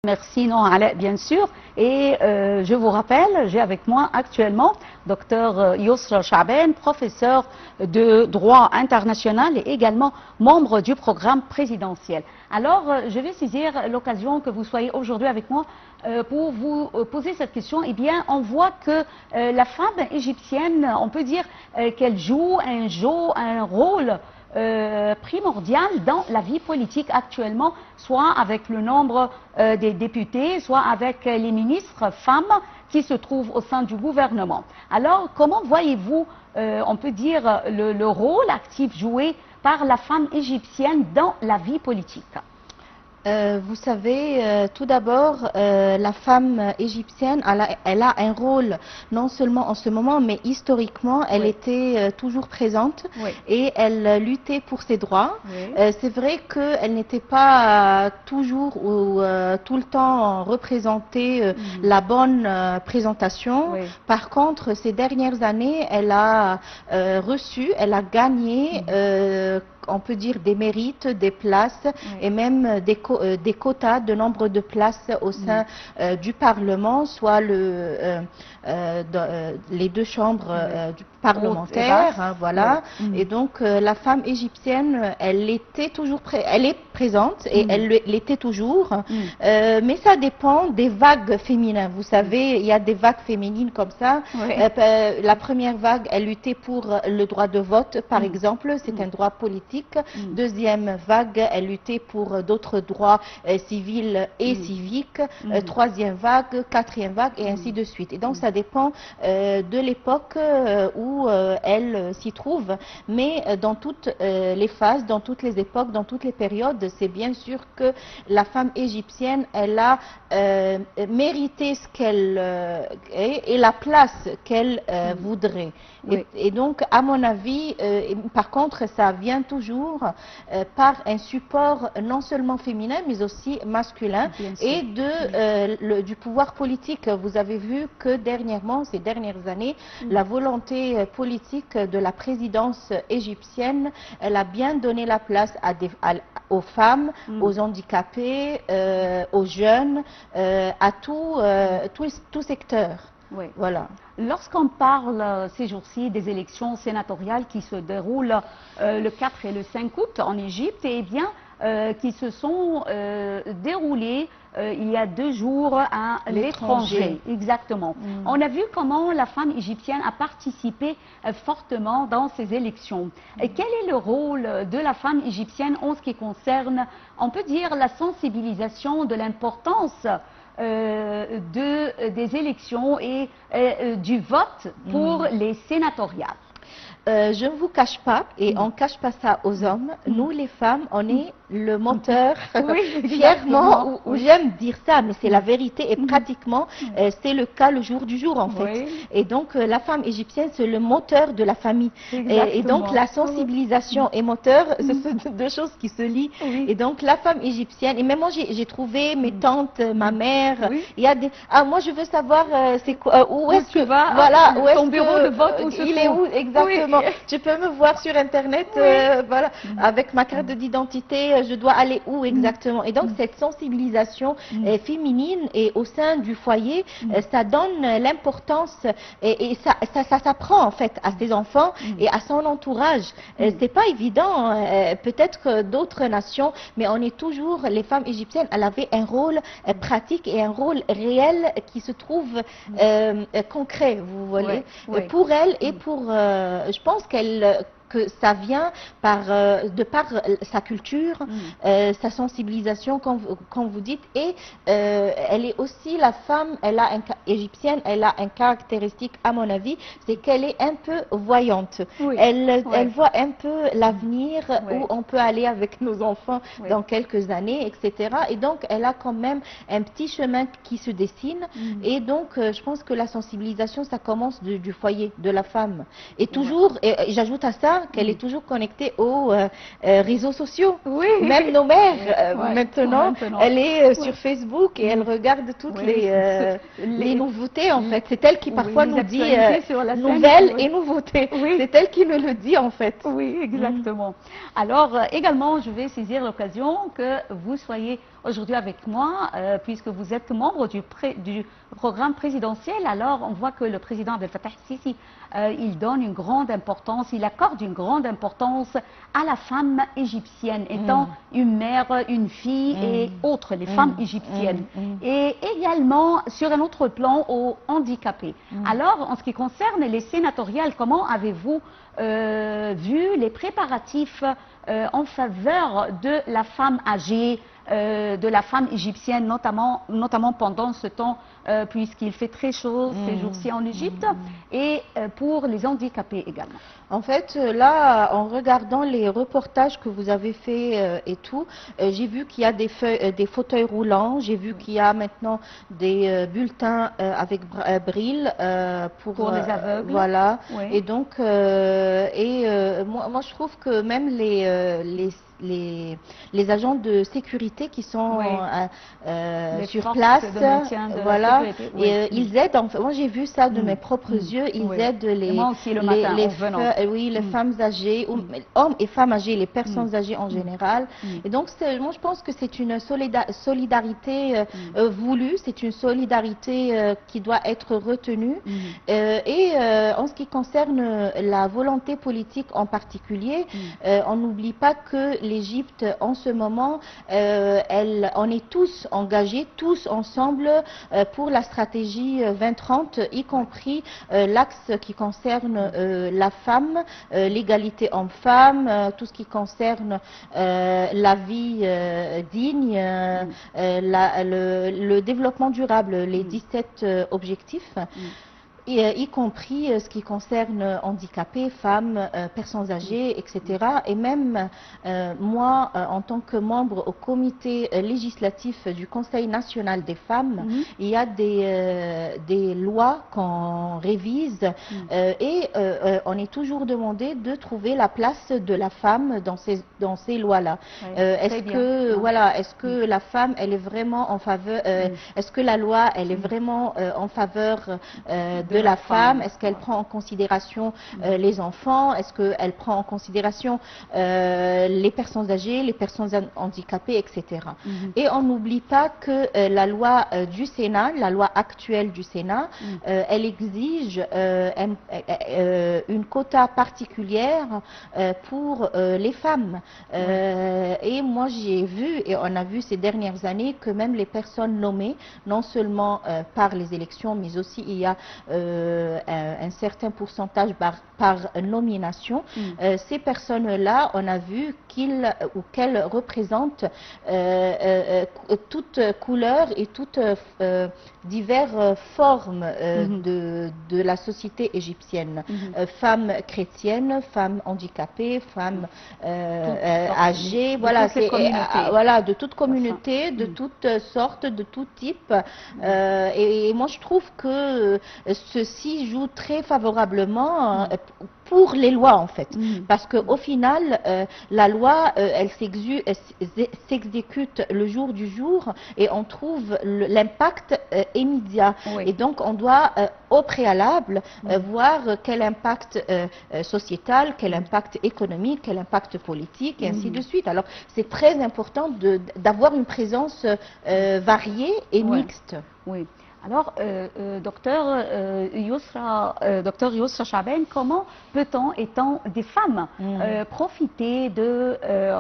Merci, non, Alain, bien sûr. Et je vous rappelle, j'ai avec moi actuellement Dr Yousra Chaaben, professeur de droit international et également membre du programme présidentiel. Alors, je vais saisir l'occasion que vous soyez aujourd'hui avec moi pour vous poser cette question. Eh bien, on voit que la femme égyptienne, on peut dire qu'elle joue un rôle primordial dans la vie politique actuellement, soit avec le nombre des députés, soit avec les ministres femmes qui se trouvent au sein du gouvernement. Alors, comment voyez-vous, on peut dire, le rôle actif joué par la femme égyptienne dans la vie politique? Vous savez, tout d'abord, la femme égyptienne, elle a un rôle, non seulement en ce moment, mais historiquement, elle était toujours présente et elle luttait pour ses droits. C'est vrai qu'elle n'était pas toujours ou tout le temps représentée la bonne présentation. Par contre, ces dernières années, elle a elle a gagné on peut dire des mérites, des places et même des quotas de nombre de places au sein du Parlement, soit les deux chambres parlementaires, hein, voilà. Et donc la femme égyptienne, elle est présente et elle l'était toujours, mais ça dépend des vagues féminines. Vous savez, il y a des vagues féminines comme ça. La première vague, elle luttait pour le droit de vote, par exemple, c'est un droit politique. Deuxième vague, elle luttait pour d'autres droits civils et civiques. Troisième vague, quatrième vague et ainsi de suite. Et donc ça dépend de l'époque où elle s'y trouve. Mais dans toutes les phases, dans toutes les époques, dans toutes les périodes, c'est bien sûr que la femme égyptienne, elle a mérité ce qu'elle est et la place qu'elle voudrait. Et donc, à mon avis, par contre, ça vient toujours par un support non seulement féminin, mais aussi masculin et du pouvoir politique. Vous avez vu que dernièrement, ces dernières années, la volonté politique de la présidence égyptienne, elle a bien donné la place aux femmes, aux handicapés, aux jeunes, à tout secteur. Voilà. Lorsqu'on parle ces jours-ci des élections sénatoriales qui se déroulent le 4 et le 5 août en Égypte, eh bien, qui se sont déroulées il y a 2 jours à l'étranger. Exactement. On a vu comment la femme égyptienne a participé fortement dans ces élections. Et quel est le rôle de la femme égyptienne en ce qui concerne, on peut dire, la sensibilisation de l'importance des élections et du vote pour les sénatoriales? Je ne vous cache pas, et on ne cache pas ça aux hommes, nous les femmes, on est le moteur, fièrement, ou j'aime dire ça, mais c'est la vérité, et pratiquement, c'est le cas le jour du jour en fait. Et donc, la femme égyptienne, c'est le moteur de la famille. Et donc, la sensibilisation et moteur, ce sont deux choses qui se lient. Et donc, la femme égyptienne, et même moi, j'ai trouvé mes tantes, ma mère, il y a des... Ah, moi, je veux savoir, c'est quoi, où est-ce que... Voilà, où est-ce que ton bureau de vote, il est où exactement? Tu peux me voir sur Internet, voilà, avec ma carte d'identité, je dois aller où exactement? Et donc, cette sensibilisation féminine et au sein du foyer, ça donne l'importance et ça s'apprend en fait à ses enfants et à son entourage. C'est pas évident, peut-être que d'autres nations, mais on est toujours, les femmes égyptiennes, elles avaient un rôle pratique et un rôle réel qui se trouve concret, vous voyez, pour elles et pour, je pense que ça vient de par sa culture, sa sensibilisation, comme vous dites, et elle est aussi, la femme, égyptienne, elle a une caractéristique, à mon avis, c'est qu'elle est un peu voyante. Elle voit un peu l'avenir, où on peut aller avec nos enfants dans quelques années, etc. Et donc, elle a quand même un petit chemin qui se dessine. Et donc, je pense que la sensibilisation, ça commence du foyer, de la femme. Et toujours, et j'ajoute à ça, qu'elle est toujours connectée aux réseaux sociaux. Même nos mères, maintenant, elle est sur Facebook et elle regarde toutes les nouveautés en fait. C'est elle qui parfois nous dit nouvelles et nouveautés. C'est elle qui nous le dit en fait. Oui, exactement. Alors également, je vais saisir l'occasion que vous soyez aujourd'hui avec moi, puisque vous êtes membre du programme présidentiel. Alors, on voit que le président Abdel Fattah el-Sisi, il donne une grande importance, il accorde une grande importance à la femme égyptienne, étant une mère, une fille et autres, les femmes égyptiennes. Et également, sur un autre plan, aux handicapés. Alors, en ce qui concerne les sénatoriales, comment avez-vous vu les préparatifs en faveur de la femme âgée, de la femme égyptienne, notamment pendant ce temps, puisqu'il fait très chaud ces jours-ci en Égypte, et pour les handicapés également. En fait, là, en regardant les reportages que vous avez faits et tout, j'ai vu qu'il y a des fauteuils roulants, j'ai vu qu'il y a maintenant des bulletins avec Braille pour les aveugles. Voilà. Oui. Et donc, moi, je trouve que même les agents de sécurité qui sont sur place, voilà, et ils aident. Enfin, moi, j'ai vu ça de mes propres yeux. Ils aident les femmes âgées, hommes et femmes âgées, les personnes âgées en général. Et donc, moi, je pense que c'est une solidarité voulue, c'est une solidarité qui doit être retenue. En ce qui concerne la volonté politique en particulier, on n'oublie pas que l'Égypte, en ce moment, on est tous engagés, tous ensemble, pour la stratégie 2030, y compris l'axe qui concerne la femme, l'égalité homme-femme, tout ce qui concerne la vie digne, le développement durable, les 17 objectifs. Y compris ce qui concerne handicapés, femmes, personnes âgées, etc. Et même moi, en tant que membre au comité législatif du Conseil national des femmes, il y a des lois qu'on révise et on est toujours demandé de trouver la place de la femme dans ces lois-là. Est-ce que la femme, elle est vraiment en faveur, est-ce que la loi, elle est vraiment en faveur de la femme? Est-ce qu'elle prend en considération les enfants? Est-ce qu'elle prend en considération les personnes âgées, les personnes handicapées, etc. Et on n'oublie pas que la loi du Sénat, la loi actuelle du Sénat, elle exige une quota particulière pour les femmes. Et moi j'ai vu, et on a vu ces dernières années, que même les personnes nommées, non seulement par les élections, mais aussi il y a un certain pourcentage par nomination. Ces personnes-là, on a vu qu'elles représentent toutes couleurs et toutes diverses formes de la société égyptienne. Femmes chrétiennes, femmes handicapées, femmes âgées, voilà, de toute communauté, de toutes sortes, de tout type. Et moi je trouve que ceci joue très favorablement pour les lois en fait, parce qu'au final la loi elle s'exécute le jour du jour et on trouve l'impact immédiat, et donc on doit au préalable voir quel impact sociétal, quel impact économique, quel impact politique et ainsi de suite. Alors c'est très important d'avoir une présence variée et mixte. Oui. Alors, docteur Yousra Chaaben, comment peut-on, étant des femmes, profiter de,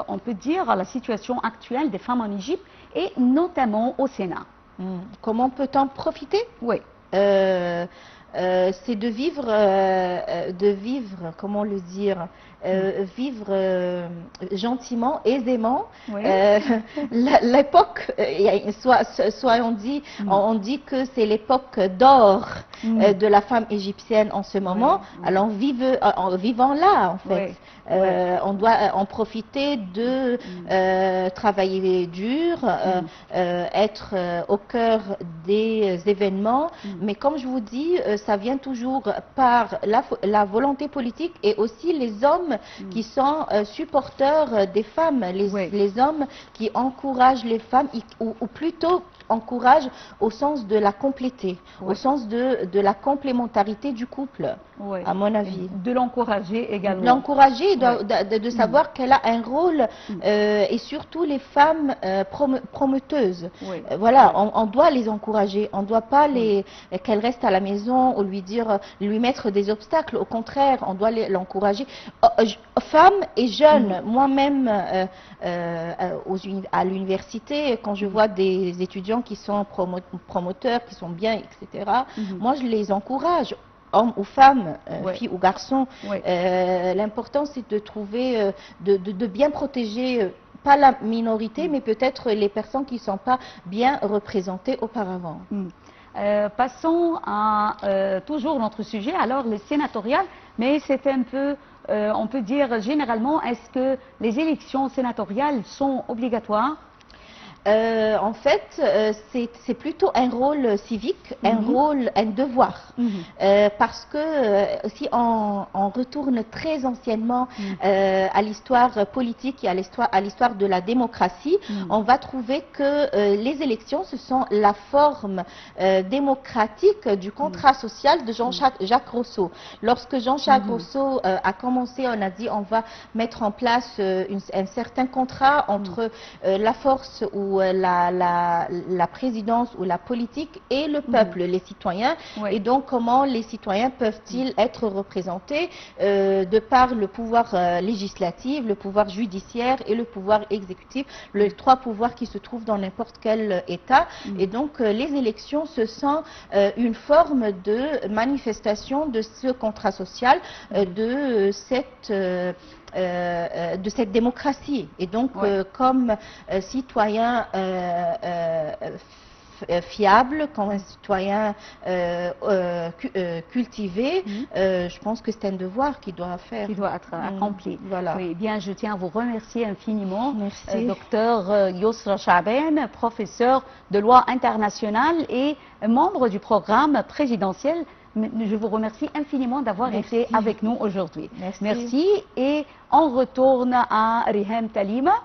on peut dire, la situation actuelle des femmes en Égypte et notamment au Sénat? Comment peut-on profiter? Oui. C'est de vivre, comment le dire, vivre gentiment, aisément. L'époque, soit on dit que c'est l'époque d'or de la femme égyptienne en ce moment. Alors vivons-la en fait. On doit en profiter de travailler dur, être au cœur des événements, mais comme je vous dis, ça vient toujours par la volonté politique et aussi les hommes qui sont supporters des femmes, les hommes qui encouragent les femmes, ou plutôt encourage au sens de la compléter, au sens de la complémentarité du couple, à mon avis. De l'encourager également. L'encourager, de savoir qu'elle a un rôle, et surtout les femmes prometteuses. Voilà, on doit les encourager, on ne doit pas qu'elles restent à la maison ou lui mettre des obstacles. Au contraire, on doit l'encourager. Femmes et jeunes, moi-même à l'université, quand je vois des étudiants qui sont promoteurs, qui sont bien, etc., moi je les encourage. Hommes ou femmes, filles ou garçons. L'important c'est de trouver, de bien protéger, pas la minorité, mais peut-être les personnes qui ne sont pas bien représentées auparavant. Passons à toujours notre sujet, alors les sénatoriales, mais c'est un peu, on peut dire généralement, est-ce que les élections sénatoriales sont obligatoires? En fait, c'est plutôt un rôle civique, un devoir. Parce que si on retourne très anciennement à l'histoire politique et à l'histoire de la démocratie, on va trouver que les élections, ce sont la forme démocratique du contrat social de Jean-Jacques Rousseau. Lorsque Jean-Jacques Rousseau a commencé, on a dit on va mettre en place un certain contrat entre la force ou la présidence ou la politique et le peuple, les citoyens. Et donc, comment les citoyens peuvent-ils être représentés de par le pouvoir législatif, le pouvoir judiciaire et le pouvoir exécutif, les trois pouvoirs qui se trouvent dans n'importe quel État. Et donc, les élections, ce sont une forme de manifestation de ce contrat social, de cette démocratie. Et donc, comme citoyen fiable, comme un citoyen cultivé, je pense que c'est un devoir qui doit faire. Qui doit être accompli. Voilà. Oui, bien, je tiens à vous remercier infiniment. Merci. Docteur Yousra Chaaben, professeur de loi internationale et membre du programme présidentiel. Je vous remercie infiniment d'avoir été avec nous aujourd'hui. Merci. Merci. Et on retourne à Rihem Talima.